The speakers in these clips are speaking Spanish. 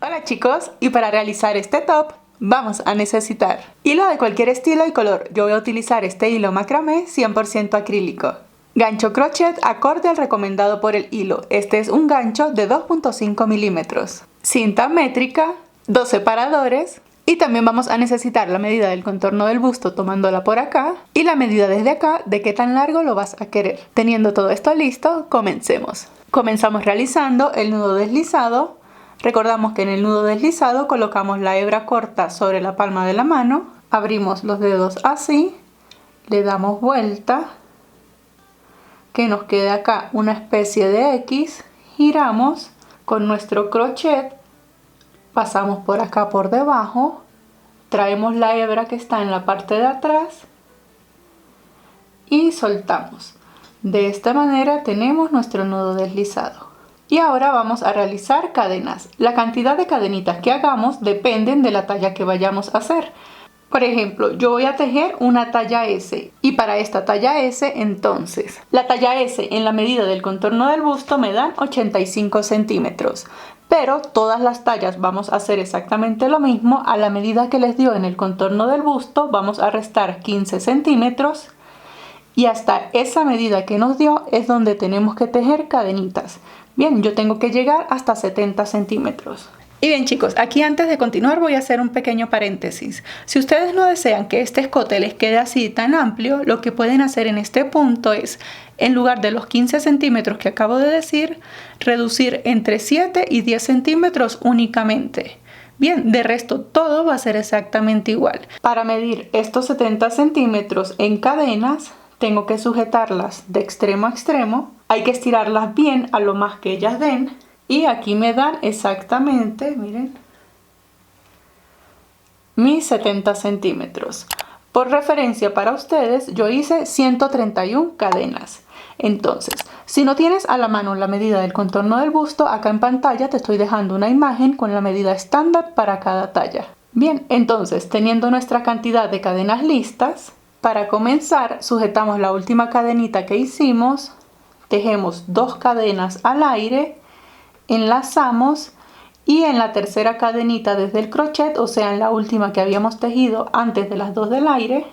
Hola chicos, y para realizar este top vamos a necesitar hilo de cualquier estilo y color. Yo voy a utilizar este hilo macramé 100% acrílico. Gancho crochet acorde al recomendado por el hilo. Este es un gancho de 2.5 milímetros. Cinta métrica, 2 separadores. Y también vamos a necesitar la medida del contorno del busto tomándola por acá y la medida desde acá de qué tan largo lo vas a querer. Teniendo todo esto listo, comencemos. Comenzamos realizando el nudo deslizado. Recordamos que en el nudo deslizado colocamos la hebra corta sobre la palma de la mano, abrimos los dedos así, le damos vuelta, que nos quede acá una especie de X, giramos con nuestro crochet, pasamos por acá por debajo, traemos la hebra que está en la parte de atrás y soltamos. De esta manera tenemos nuestro nudo deslizado. Y ahora vamos a realizar cadenas. La cantidad de cadenitas que hagamos dependen de la talla que vayamos a hacer. Por ejemplo, yo voy a tejer una talla S y para esta talla S entonces, la talla S en la medida del contorno del busto me dan 85 centímetros. Pero todas las tallas vamos a hacer exactamente lo mismo. A la medida que les dio en el contorno del busto vamos a restar 15 centímetros y hasta esa medida que nos dio es donde tenemos que tejer cadenitas. Bien, yo tengo que llegar hasta 70 centímetros. Y bien chicos, aquí antes de continuar voy a hacer un pequeño paréntesis. Si ustedes no desean que este escote les quede así tan amplio, lo que pueden hacer en este punto es, en lugar de los 15 centímetros que acabo de decir, reducir entre 7 y 10 centímetros únicamente. Bien, de resto todo va a ser exactamente igual. Para medir estos 70 centímetros en cadenas, tengo que sujetarlas de extremo a extremo. Hay que estirarlas bien a lo más que ellas den. Y aquí me dan exactamente, miren, mis 70 centímetros. Por referencia para ustedes, yo hice 131 cadenas. Entonces, si no tienes a la mano la medida del contorno del busto, acá en pantalla te estoy dejando una imagen con la medida estándar para cada talla. Bien, entonces, teniendo nuestra cantidad de cadenas listas, para comenzar, sujetamos la última cadenita que hicimos, tejemos 2 cadenas al aire, enlazamos y en la tercera cadenita desde el crochet, o sea en la última que habíamos tejido antes de las 2 del aire,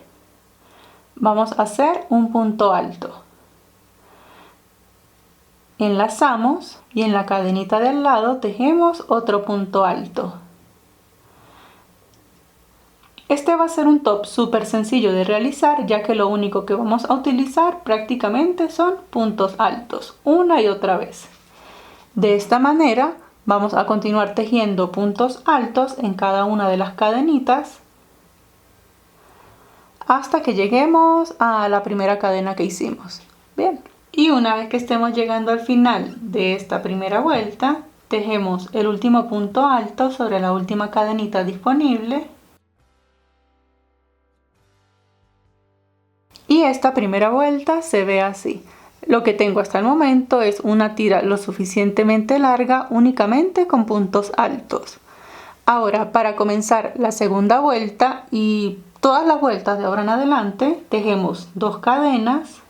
vamos a hacer un punto alto. Enlazamos y en la cadenita del lado tejemos otro punto alto. Este va a ser un top súper sencillo de realizar, ya que lo único que vamos a utilizar prácticamente son puntos altos, una y otra vez. De esta manera vamos a continuar tejiendo puntos altos en cada una de las cadenitas hasta que lleguemos a la primera cadena que hicimos. Bien, y una vez que estemos llegando al final de esta primera vuelta, tejemos el último punto alto sobre la última cadenita disponible. Y esta primera vuelta se ve así. Lo que tengo hasta el momento es una tira lo suficientemente larga únicamente con puntos altos. Ahora, para comenzar la segunda vuelta y todas las vueltas de ahora en adelante, tejemos 2 cadenas,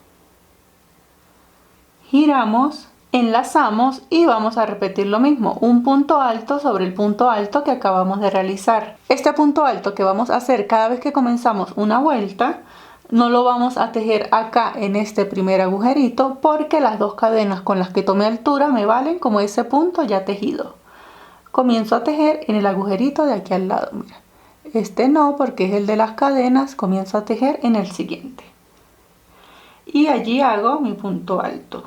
giramos, enlazamos y vamos a repetir lo mismo, un punto alto sobre el punto alto que acabamos de realizar. Este punto alto que vamos a hacer cada vez que comenzamos una vuelta, no lo vamos a tejer acá en este primer agujerito porque las 2 cadenas con las que tomé altura me valen como ese punto ya tejido. Comienzo a tejer en el agujerito de aquí al lado. Mira, este no porque es el de las cadenas, comienzo a tejer en el siguiente. Y allí hago mi punto alto.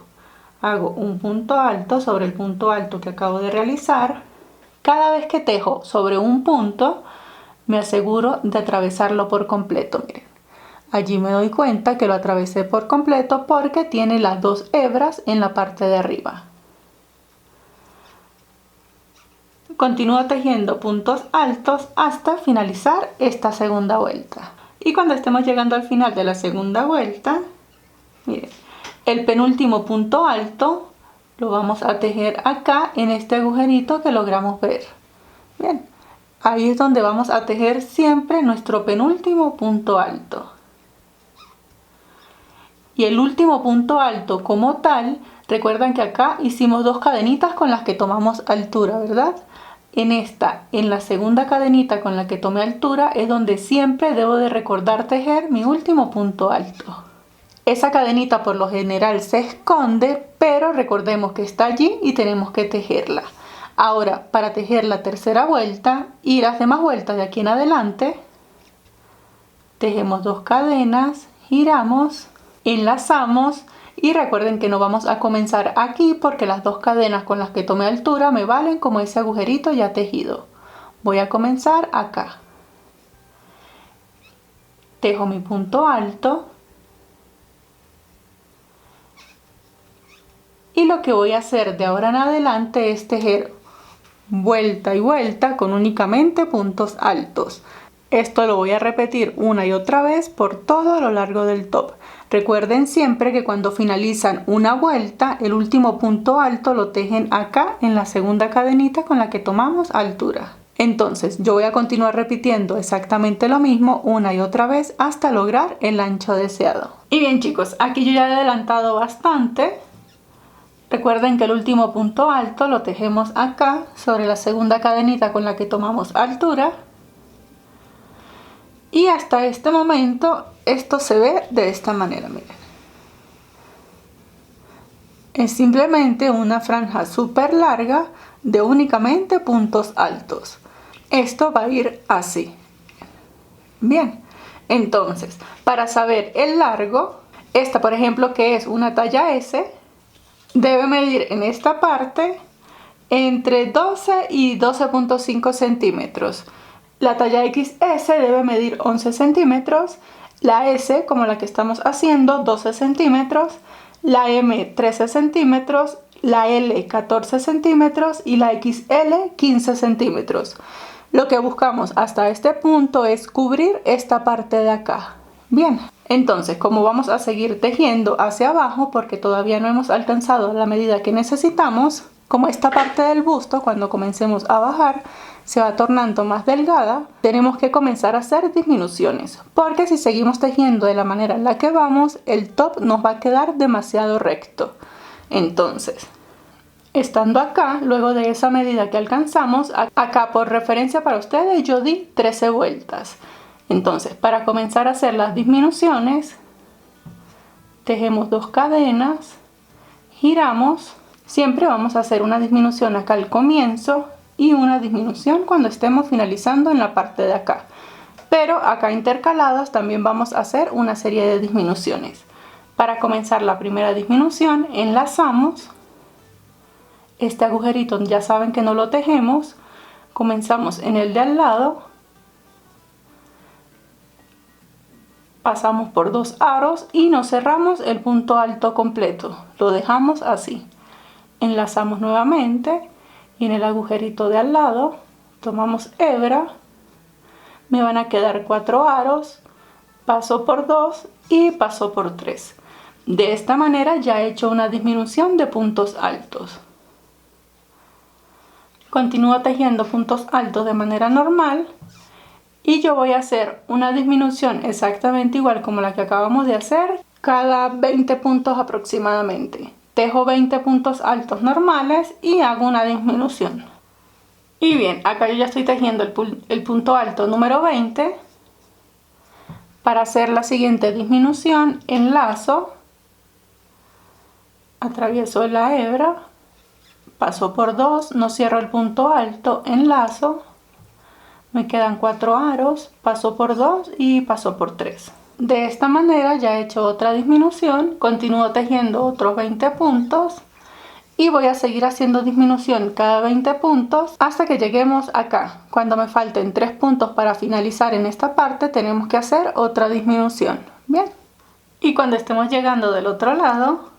Hago un punto alto sobre el punto alto que acabo de realizar. Cada vez que tejo sobre un punto, me aseguro de atravesarlo por completo. Miren. Allí me doy cuenta que lo atravesé por completo porque tiene las 2 hebras en la parte de arriba. Continúo tejiendo puntos altos hasta finalizar esta segunda vuelta. Y cuando estemos llegando al final de la segunda vuelta, miren, el penúltimo punto alto lo vamos a tejer acá en este agujerito que logramos ver. Bien, ahí es donde vamos a tejer siempre nuestro penúltimo punto alto. Y el último punto alto como tal, recuerdan que acá hicimos 2 cadenitas con las que tomamos altura, ¿verdad? en la segunda cadenita con la que tomé altura, es donde siempre debo de recordar tejer mi último punto alto. Esa cadenita por lo general se esconde, pero recordemos que está allí y tenemos que tejerla. Ahora, para tejer la tercera vuelta y las demás vueltas de aquí en adelante, tejemos 2 cadenas, giramos, enlazamos. Y recuerden que no vamos a comenzar aquí porque las 2 cadenas con las que tomé altura me valen como ese agujerito ya tejido. Voy a comenzar acá. Tejo mi punto alto. Y lo que voy a hacer de ahora en adelante es tejer vuelta y vuelta con únicamente puntos altos. Esto lo voy a repetir una y otra vez por todo lo largo del top. Recuerden siempre que cuando finalizan una vuelta, el último punto alto lo tejen acá en la segunda cadenita con la que tomamos altura. Entonces yo voy a continuar repitiendo exactamente lo mismo una y otra vez hasta lograr el ancho deseado. Y bien chicos, aquí yo ya he adelantado bastante. Recuerden que el último punto alto lo tejemos acá sobre la segunda cadenita con la que tomamos altura. Y hasta este momento esto se ve de esta manera, miren. Es simplemente una franja súper larga de únicamente puntos altos. Esto va a ir así. Bien, entonces, para saber el largo, esta por ejemplo que es una talla S, debe medir en esta parte entre 12 y 12.5 centímetros. La talla XS debe medir 11 centímetros, la S, como la que estamos haciendo, 12 centímetros, la M 13 centímetros, la L 14 centímetros y la XL 15 centímetros. Lo que buscamos hasta este punto es cubrir esta parte de acá. Bien, entonces como vamos a seguir tejiendo hacia abajo porque todavía no hemos alcanzado la medida que necesitamos, como esta parte del busto cuando comencemos a bajar se va tornando más delgada, tenemos que comenzar a hacer disminuciones, porque si seguimos tejiendo de la manera en la que vamos, el top nos va a quedar demasiado recto. Entonces, estando acá, luego de esa medida que alcanzamos, acá por referencia para ustedes yo di 13 vueltas. Entonces, para comenzar a hacer las disminuciones, tejemos 2 cadenas, giramos, siempre vamos a hacer una disminución acá al comienzo y una disminución cuando estemos finalizando en la parte de acá. Pero acá intercaladas también vamos a hacer una serie de disminuciones. Para comenzar la primera disminución, enlazamos. Este agujerito ya saben que no lo tejemos. Comenzamos en el de al lado. Pasamos por 2 aros y nos cerramos el punto alto completo. Lo dejamos así. Enlazamos nuevamente. Y en el agujerito de al lado tomamos hebra, me van a quedar 4 aros, paso por 2 y paso por 3. De esta manera ya he hecho una disminución de puntos altos. Continúo tejiendo puntos altos de manera normal y yo voy a hacer una disminución exactamente igual como la que acabamos de hacer cada 20 puntos aproximadamente. Tejo 20 puntos altos normales y hago una disminución. Y bien, acá yo ya estoy tejiendo el punto alto número 20. Para hacer la siguiente disminución, enlazo, atravieso la hebra, paso por 2, no cierro el punto alto, enlazo, me quedan 4 aros, paso por 2 y paso por 3. De esta manera ya he hecho otra disminución, continúo tejiendo otros 20 puntos y voy a seguir haciendo disminución cada 20 puntos hasta que lleguemos acá. Cuando me falten 3 puntos para finalizar en esta parte tenemos que hacer otra disminución. Bien, y cuando estemos llegando del otro lado,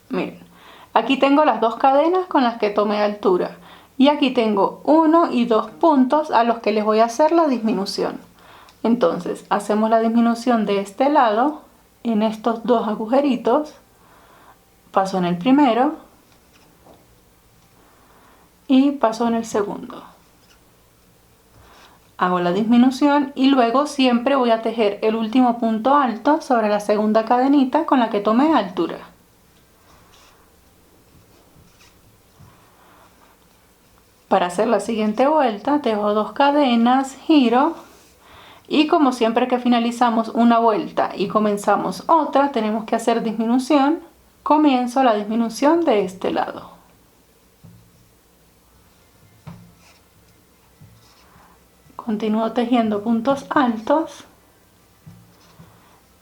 miren, aquí tengo las 2 cadenas con las que tomé altura y aquí tengo 1 y 2 puntos a los que les voy a hacer la disminución. Entonces hacemos la disminución de este lado en estos 2 agujeritos, paso en el primero y paso en el segundo. Hago la disminución y luego siempre voy a tejer el último punto alto sobre la segunda cadenita con la que tomé altura. Para hacer la siguiente vuelta tejo 2 cadenas, giro y como siempre que finalizamos una vuelta y comenzamos otra tenemos que hacer disminución. Comienzo la disminución de este lado. Continúo tejiendo puntos altos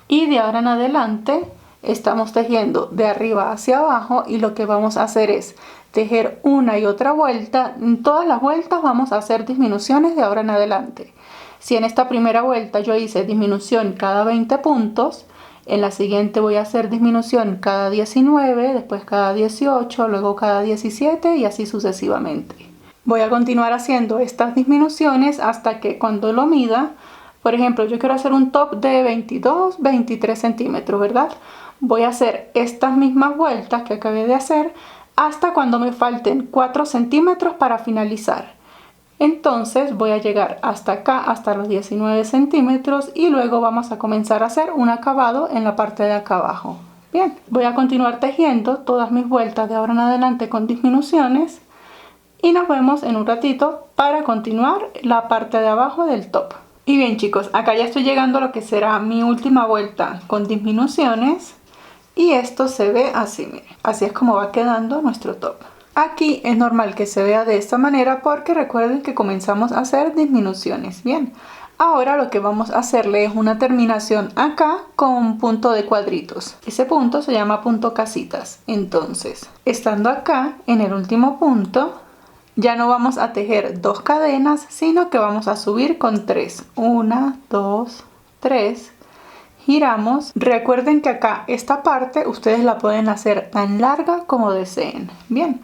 y de ahora en adelante estamos tejiendo de arriba hacia abajo y lo que vamos a hacer es tejer una y otra vuelta. En todas las vueltas vamos a hacer disminuciones de ahora en adelante. Si en esta primera vuelta yo hice disminución cada 20 puntos, en la siguiente voy a hacer disminución cada 19, después cada 18, luego cada 17 y así sucesivamente. Voy a continuar haciendo estas disminuciones hasta que cuando lo mida, por ejemplo, yo quiero hacer un top de 22-23 centímetros, ¿verdad? Voy a hacer estas mismas vueltas que acabé de hacer hasta cuando me falten 4 centímetros para finalizar. Entonces voy a llegar hasta acá, hasta los 19 centímetros y luego vamos a comenzar a hacer un acabado en la parte de acá abajo. Bien, voy a continuar tejiendo todas mis vueltas de ahora en adelante con disminuciones y nos vemos en un ratito para continuar la parte de abajo del top. Y bien chicos, acá ya estoy llegando a lo que será mi última vuelta con disminuciones y esto se ve así, miren, así es como va quedando nuestro top. Aquí es normal que se vea de esta manera porque recuerden que comenzamos a hacer disminuciones. Bien, ahora lo que vamos a hacerle es una terminación acá con un punto de cuadritos. Ese punto se llama punto casitas. Entonces, estando acá en el último punto, ya no vamos a tejer 2 cadenas, sino que vamos a subir con 3. 1, 2, 3. Giramos. Recuerden que acá esta parte ustedes la pueden hacer tan larga como deseen. Bien,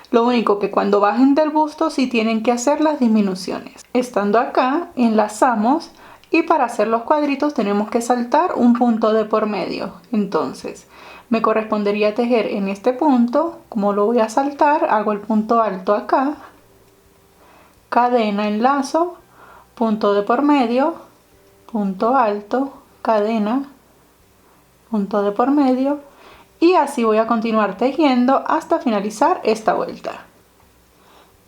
lo único que cuando bajen del busto sí tienen que hacer las disminuciones. Estando acá, enlazamos y para hacer los cuadritos tenemos que saltar un punto de por medio. Entonces, me correspondería tejer en este punto. Como lo voy a saltar, hago el punto alto acá, cadena, enlazo, punto de por medio, punto alto, cadena, punto de por medio y así voy a continuar tejiendo hasta finalizar esta vuelta.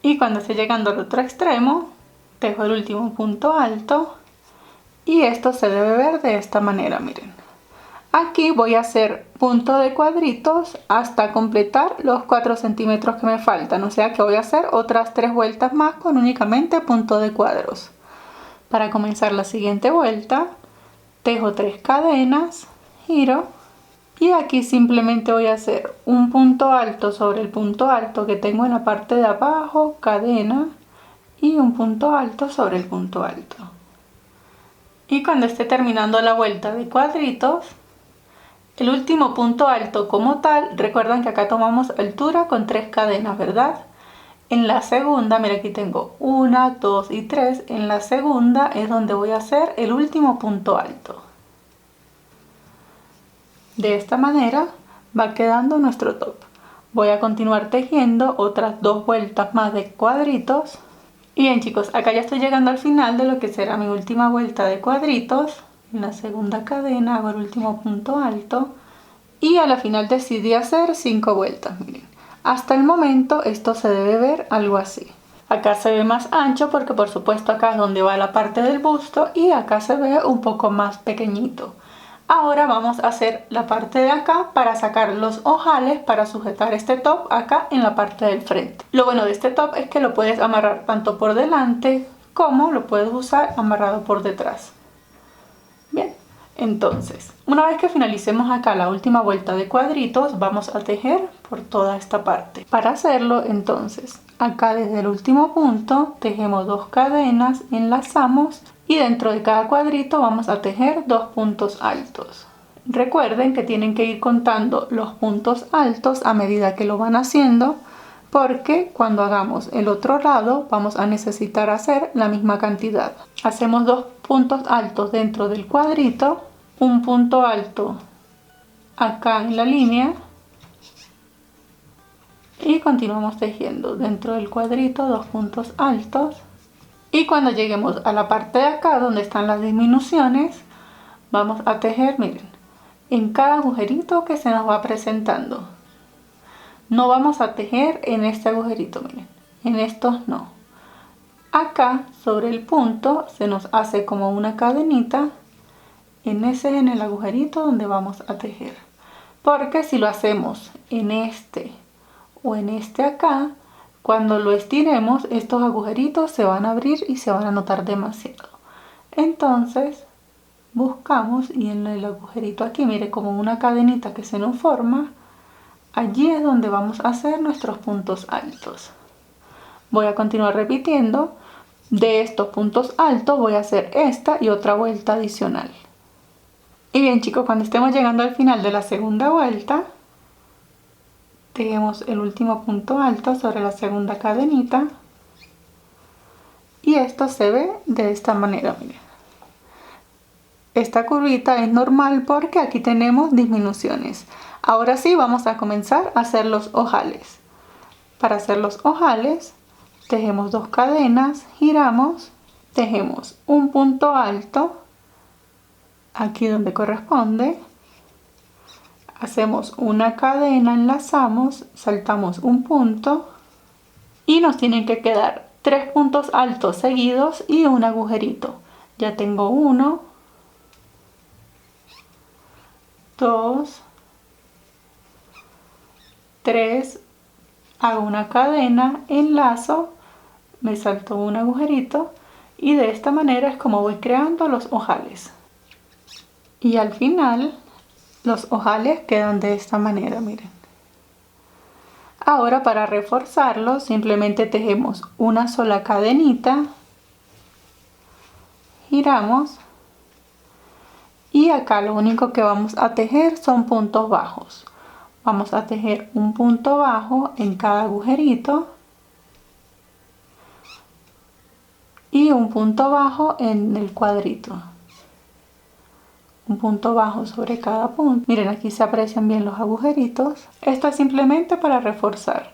Y cuando esté llegando al otro extremo, tejo el último punto alto y esto se debe ver de esta manera, miren. Aquí voy a hacer punto de cuadritos hasta completar los 4 centímetros que me faltan, o sea que voy a hacer otras 3 vueltas más con únicamente punto de cuadros. Para comenzar la siguiente vuelta, tejo 3 cadenas, giro y aquí simplemente voy a hacer un punto alto sobre el punto alto que tengo en la parte de abajo, cadena y un punto alto sobre el punto alto. Y cuando esté terminando la vuelta de cuadritos, el último punto alto como tal, recuerdan que acá tomamos altura con 3 cadenas, ¿verdad? En la segunda, mira aquí tengo 1, 2 y 3, en la segunda es donde voy a hacer el último punto alto. De esta manera va quedando nuestro top. Voy a continuar tejiendo otras 2 vueltas más de cuadritos. Y bien chicos, acá ya estoy llegando al final de lo que será mi última vuelta de cuadritos. En la segunda cadena hago el último punto alto y a la final decidí hacer 5 vueltas, miren. Hasta el momento esto se debe ver algo así. Acá se ve más ancho porque por supuesto acá es donde va la parte del busto y acá se ve un poco más pequeñito. Ahora vamos a hacer la parte de acá para sacar los ojales para sujetar este top acá en la parte del frente. Lo bueno de este top es que lo puedes amarrar tanto por delante como lo puedes usar amarrado por detrás. Bien, entonces una vez que finalicemos acá la última vuelta de cuadritos vamos a tejer por toda esta parte. Para hacerlo entonces acá desde el último punto tejemos 2 cadenas, enlazamos y dentro de cada cuadrito vamos a tejer 2 puntos altos. Recuerden que tienen que ir contando los puntos altos a medida que lo van haciendo porque cuando hagamos el otro lado vamos a necesitar hacer la misma cantidad. Hacemos 2 puntos altos dentro del cuadrito, un punto alto acá en la línea y continuamos tejiendo dentro del cuadrito 2 puntos altos. Y cuando lleguemos a la parte de acá donde están las disminuciones, vamos a tejer, miren, en cada agujerito que se nos va presentando. No vamos a tejer en este agujerito, miren. en estos no. Acá sobre el punto se nos hace como una cadenita, en el agujerito donde vamos a tejer. Porque si lo hacemos en este o en este acá, cuando lo estiremos estos agujeritos se van a abrir y se van a notar demasiado. Entonces buscamos y en el agujerito aquí, mire, como una cadenita que se nos forma, allí es donde vamos a hacer nuestros puntos altos. Voy a continuar repitiendo. De estos puntos altos voy a hacer esta y otra vuelta adicional. Y bien chicos, cuando estemos llegando al final de la segunda vuelta, tejemos el último punto alto sobre la segunda cadenita. Y esto se ve de esta manera, miren. Esta curvita es normal porque aquí tenemos disminuciones. Ahora sí vamos a comenzar a hacer los ojales. Para hacer los ojales, tejemos 2 cadenas, giramos, tejemos un punto alto, aquí donde corresponde, hacemos una cadena, enlazamos, saltamos un punto y nos tienen que quedar 3 puntos altos seguidos y un agujerito. Ya tengo 1, 2, 3, hago una cadena, enlazo, me salto un agujerito y de esta manera es como voy creando los ojales. Y al final los ojales quedan de esta manera, miren. Ahora para reforzarlo simplemente tejemos una sola cadenita, giramos y acá lo único que vamos a tejer son puntos bajos. Vamos a tejer un punto bajo en cada agujerito y un punto bajo en el cuadrito. Un punto bajo sobre cada punto. Miren, aquí se aprecian bien los agujeritos. Esto es simplemente para reforzar.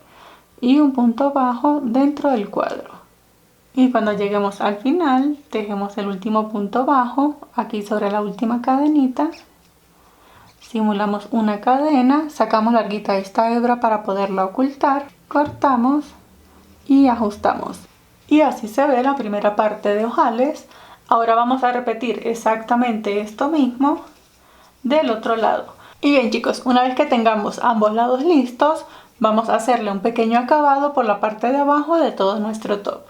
Y un punto bajo dentro del cuadro. Y cuando lleguemos al final, tejemos el último punto bajo aquí sobre la última cadenita. Simulamos una cadena, sacamos larguita esta hebra para poderla ocultar, cortamos y ajustamos. Y así se ve la primera parte de ojales. Ahora vamos a repetir exactamente esto mismo del otro lado. Y bien chicos, una vez que tengamos ambos lados listos, vamos a hacerle un pequeño acabado por la parte de abajo de todo nuestro top.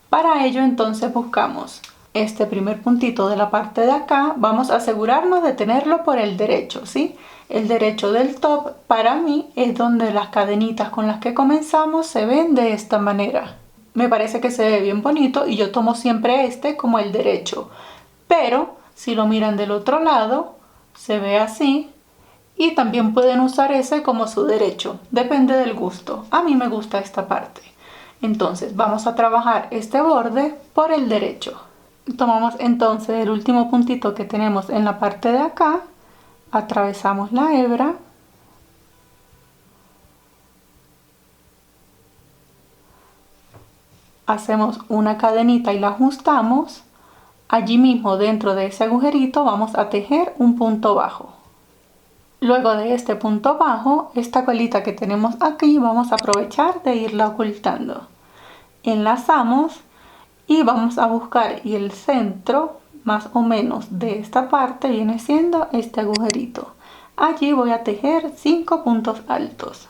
Para ello entonces buscamos este primer puntito de la parte de acá, vamos a asegurarnos de tenerlo por el derecho, ¿sí? El derecho del top para mí es donde las cadenitas con las que comenzamos se ven de esta manera. Me parece que se ve bien bonito y yo tomo siempre este como el derecho. Pero si lo miran del otro lado, se ve así. Y también pueden usar ese como su derecho. Depende del gusto. A mí me gusta esta parte. Entonces vamos a trabajar este borde por el derecho. Tomamos entonces el último puntito que tenemos en la parte de acá. Atravesamos la hebra. Hacemos una cadenita y la ajustamos. Allí mismo dentro de ese agujerito vamos a tejer un punto bajo. Luego de este punto bajo, esta colita que tenemos aquí vamos a aprovechar de irla ocultando. Enlazamos y vamos a buscar y el centro más o menos de esta parte viene siendo este agujerito. Allí voy a tejer 5 puntos altos.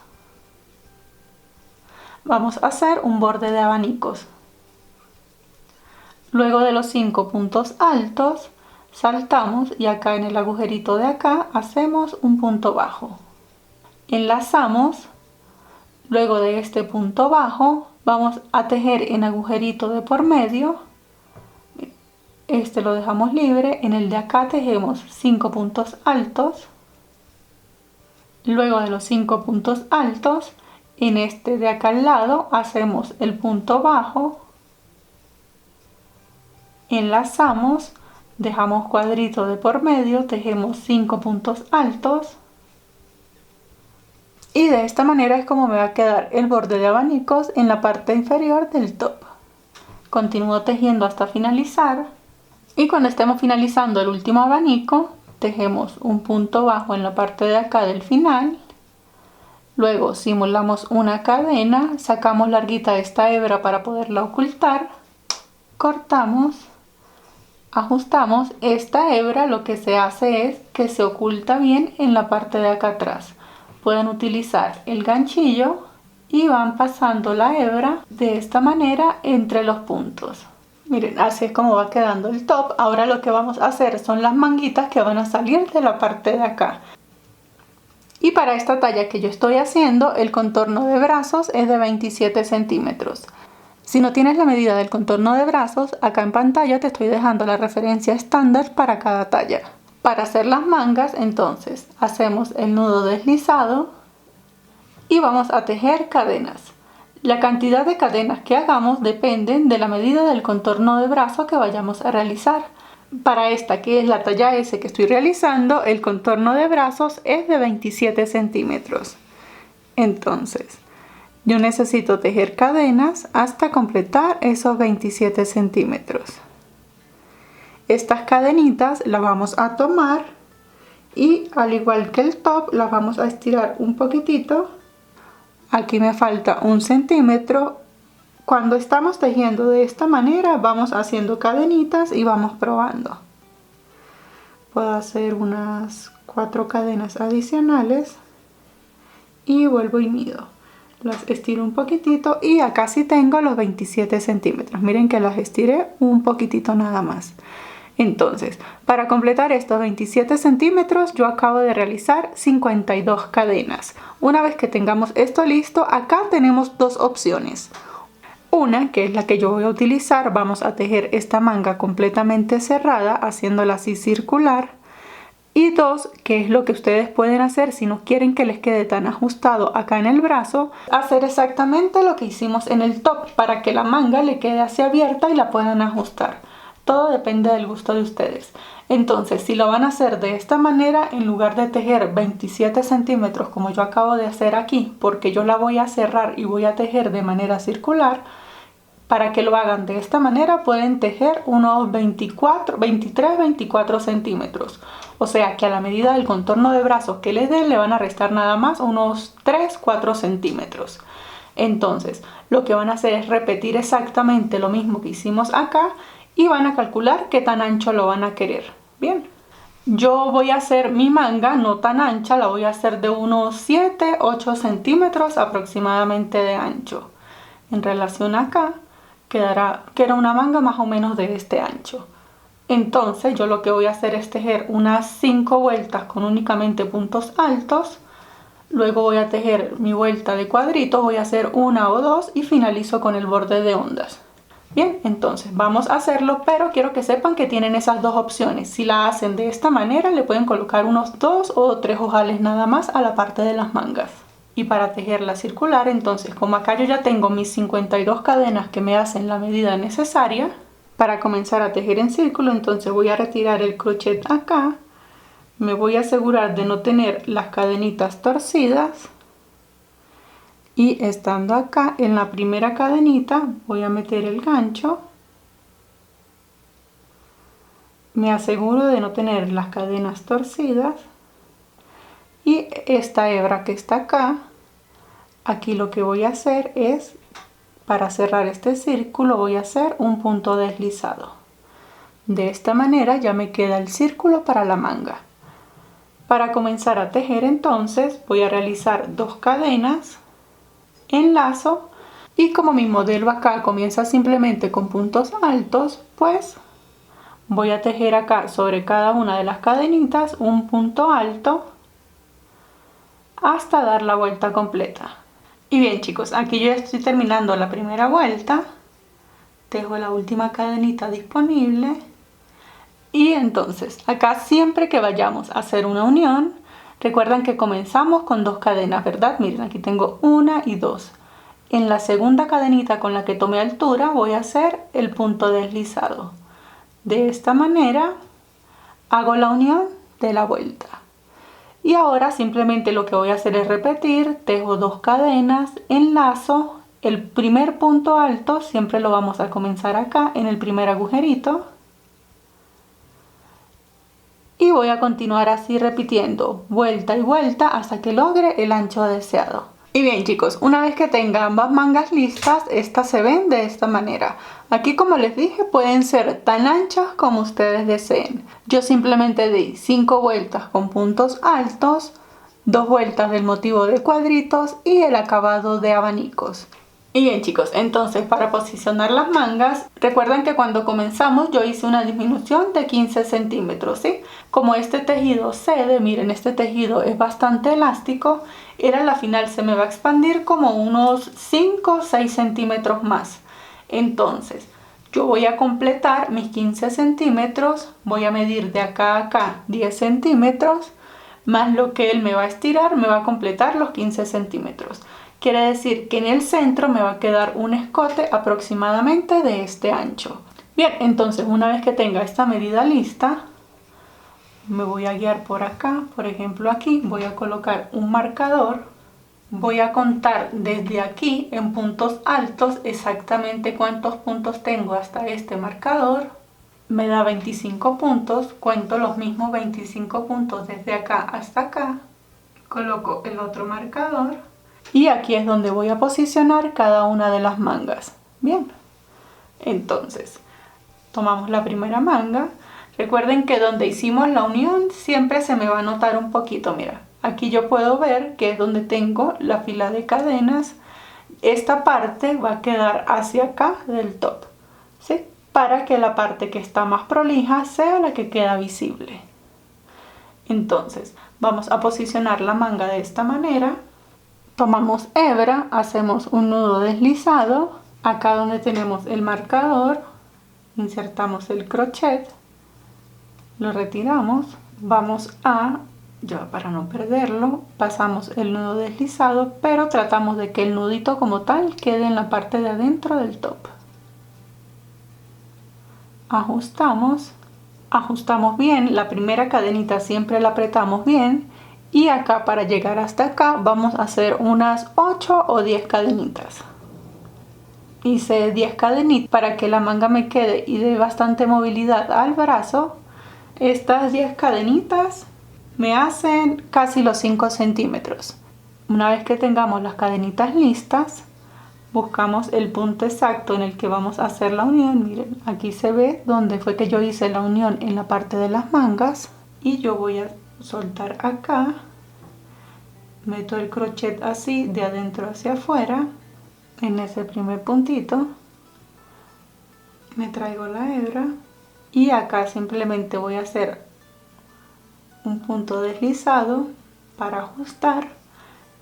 Vamos a hacer un borde de abanicos. Luego de los 5 puntos altos, saltamos y acá en el agujerito de acá hacemos un punto bajo. Enlazamos. Luego de este punto bajo, vamos a tejer en agujerito de por medio. Este lo dejamos libre. En el de acá tejemos 5 puntos altos. Luego de los 5 puntos altos, en este de acá al lado hacemos el punto bajo, enlazamos, dejamos cuadrito de por medio, tejemos 5 puntos altos y de esta manera es como me va a quedar el borde de abanicos en la parte inferior del top. Continúo tejiendo hasta finalizar y cuando estemos finalizando el último abanico, tejemos un punto bajo en la parte de acá del final. Luego simulamos una cadena, sacamos larguita esta hebra para poderla ocultar, cortamos, ajustamos. Esta hebra lo que se hace es que se oculta bien en la parte de acá atrás. Pueden utilizar el ganchillo y van pasando la hebra de esta manera entre los puntos. Miren, así es como va quedando el top. Ahora lo que vamos a hacer son las manguitas que van a salir de la parte de acá. Y para esta talla que yo estoy haciendo, el contorno de brazos es de 27 centímetros. Si no tienes la medida del contorno de brazos, acá en pantalla te estoy dejando la referencia estándar para cada talla. Para hacer las mangas, entonces, hacemos el nudo deslizado y vamos a tejer cadenas. La cantidad de cadenas que hagamos depende de la medida del contorno de brazo que vayamos a realizar. Para esta, que es la talla S que estoy realizando, el contorno de brazos es de 27 centímetros. Entonces, yo necesito tejer cadenas hasta completar esos 27 centímetros. Estas cadenitas las vamos a tomar y, al igual que el top, las vamos a estirar un poquitito. Aquí me falta 1 centímetro. Cuando estamos tejiendo de esta manera, vamos haciendo cadenitas y vamos probando. Puedo hacer unas 4 cadenas adicionales y vuelvo y mido. Las estiro un poquitito y acá sí tengo los 27 centímetros. Miren que las estiré un poquitito nada más. Entonces, para completar estos 27 centímetros, yo acabo de realizar 52 cadenas. Una vez que tengamos esto listo, acá tenemos dos opciones. Una, que es la que yo voy a utilizar, vamos a tejer esta manga completamente cerrada, haciéndola así circular. Y dos, que es lo que ustedes pueden hacer si no quieren que les quede tan ajustado acá en el brazo, hacer exactamente lo que hicimos en el top, para que la manga le quede así abierta y la puedan ajustar. Todo depende del gusto de ustedes. Entonces, si lo van a hacer de esta manera, en lugar de tejer 27 centímetros como yo acabo de hacer aquí, porque yo la voy a cerrar y voy a tejer de manera circular, para que lo hagan de esta manera pueden tejer unos 23-24 centímetros. O sea que a la medida del contorno de brazos que les den, le van a restar nada más unos 3-4 centímetros. Entonces, lo que van a hacer es repetir exactamente lo mismo que hicimos acá y van a calcular qué tan ancho lo van a querer. Bien, yo voy a hacer mi manga no tan ancha, la voy a hacer de unos 7-8 centímetros aproximadamente de ancho. En relación acá, quedará una manga más o menos de este ancho. Entonces yo lo que voy a hacer es tejer unas 5 vueltas con únicamente puntos altos. Luego voy a tejer mi vuelta de cuadritos, voy a hacer 1 o 2 y finalizo con el borde de ondas. Bien, entonces vamos a hacerlo, pero quiero que sepan que tienen esas dos opciones. Si la hacen de esta manera, le pueden colocar unos 2 o 3 ojales nada más a la parte de las mangas. Y para tejerla circular, entonces, como acá yo ya tengo mis 52 cadenas que me hacen la medida necesaria para comenzar a tejer en círculo, entonces voy a retirar el crochet acá. Me voy a asegurar de no tener las cadenitas torcidas. Y estando acá en la primera cadenita voy a meter el gancho. Me aseguro de no tener las cadenas torcidas. Y esta hebra que está acá, aquí lo que voy a hacer es, para cerrar este círculo, voy a hacer un punto deslizado. De esta manera ya me queda el círculo para la manga. Para comenzar a tejer entonces voy a realizar 2 cadenas. Enlazo y como mi modelo acá comienza simplemente con puntos altos, pues voy a tejer acá sobre cada una de las cadenitas un punto alto hasta dar la vuelta completa. Y bien chicos, aquí yo ya estoy terminando la primera vuelta, tejo la última cadenita disponible y entonces acá siempre que vayamos a hacer una unión, recuerdan que comenzamos con 2 cadenas, ¿verdad? Miren, aquí tengo 1 y 2. En la segunda cadenita con la que tomé altura voy a hacer el punto deslizado. De esta manera hago la unión de la vuelta. Y ahora simplemente lo que voy a hacer es repetir, tejo 2 cadenas, enlazo, el primer punto alto siempre lo vamos a comenzar acá en el primer agujerito. Y voy a continuar así repitiendo vuelta y vuelta hasta que logre el ancho deseado. Y bien chicos, una vez que tenga ambas mangas listas, estas se ven de esta manera. Aquí, como les dije, pueden ser tan anchas como ustedes deseen. Yo simplemente di 5 vueltas con puntos altos, 2 vueltas del motivo de cuadritos y el acabado de abanicos. Y bien chicos, entonces para posicionar las mangas, recuerden que cuando comenzamos yo hice una disminución de 15 centímetros, ¿sí? Como este tejido cede, miren, este tejido es bastante elástico, a la final se me va a expandir como unos 5 o 6 centímetros más. Entonces, yo voy a completar mis 15 centímetros, voy a medir de acá a acá 10 centímetros, más lo que él me va a estirar, me va a completar los 15 centímetros. Quiere decir que en el centro me va a quedar un escote aproximadamente de este ancho. Bien, entonces una vez que tenga esta medida lista, me voy a guiar por acá. Por ejemplo, aquí voy a colocar un marcador. Voy a contar desde aquí en puntos altos exactamente cuántos puntos tengo hasta este marcador. Me da 25 puntos. Cuento los mismos 25 puntos desde acá hasta acá. Coloco el otro marcador. Y aquí es donde voy a posicionar cada una de las mangas. Bien, entonces tomamos la primera manga. Recuerden que donde hicimos la unión siempre se me va a notar un poquito. Mira, aquí yo puedo ver que es donde tengo la fila de cadenas. Esta parte va a quedar hacia acá del top, ¿sí? Para que la parte que está más prolija sea la que queda visible. Entonces vamos a posicionar la manga de esta manera. Tomamos hebra, hacemos un nudo deslizado, acá donde tenemos el marcador, insertamos el crochet, lo retiramos, vamos a, ya para no perderlo, pasamos el nudo deslizado, pero tratamos de que el nudito como tal quede en la parte de adentro del top. Ajustamos bien, la primera cadenita siempre la apretamos bien. Y acá, para llegar hasta acá, vamos a hacer unas 8 o 10 cadenitas. Hice 10 cadenitas para que la manga me quede y dé bastante movilidad al brazo. Estas 10 cadenitas me hacen casi los 5 centímetros. Una vez que tengamos las cadenitas listas, buscamos el punto exacto en el que vamos a hacer la unión. Miren, aquí se ve donde fue que yo hice la unión en la parte de las mangas. Y yo voy a soltar acá, meto el crochet así de adentro hacia afuera en ese primer puntito, me traigo la hebra y acá simplemente voy a hacer un punto deslizado para ajustar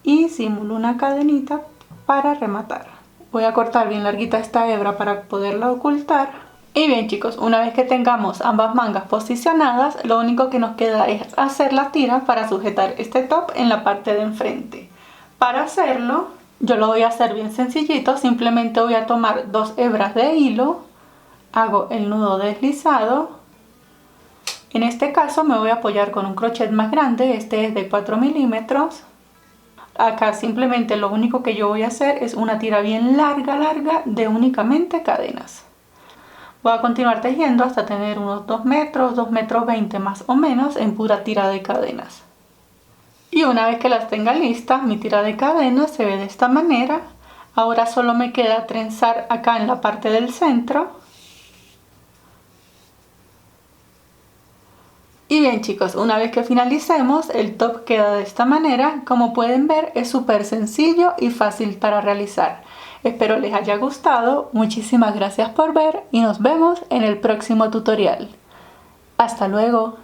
y simulo una cadenita para rematar. Voy a cortar bien larguita esta hebra para poderla ocultar. Y bien chicos, una vez que tengamos ambas mangas posicionadas, lo único que nos queda es hacer la tira para sujetar este top en la parte de enfrente. Para hacerlo, yo lo voy a hacer bien sencillito, simplemente voy a tomar 2 hebras de hilo, hago el nudo deslizado. En este caso me voy a apoyar con un crochet más grande, este es de 4 milímetros. Acá simplemente lo único que yo voy a hacer es una tira bien larga de únicamente cadenas. Voy a continuar tejiendo hasta tener unos 2 metros, 2 metros 20 más o menos en pura tira de cadenas. Y una vez que las tenga listas, mi tira de cadenas se ve de esta manera. Ahora solo me queda trenzar acá en la parte del centro. Y bien chicos, una vez que finalicemos, el top queda de esta manera. Como pueden ver, es súper sencillo y fácil para realizar. Espero les haya gustado, muchísimas gracias por ver y nos vemos en el próximo tutorial. Hasta luego.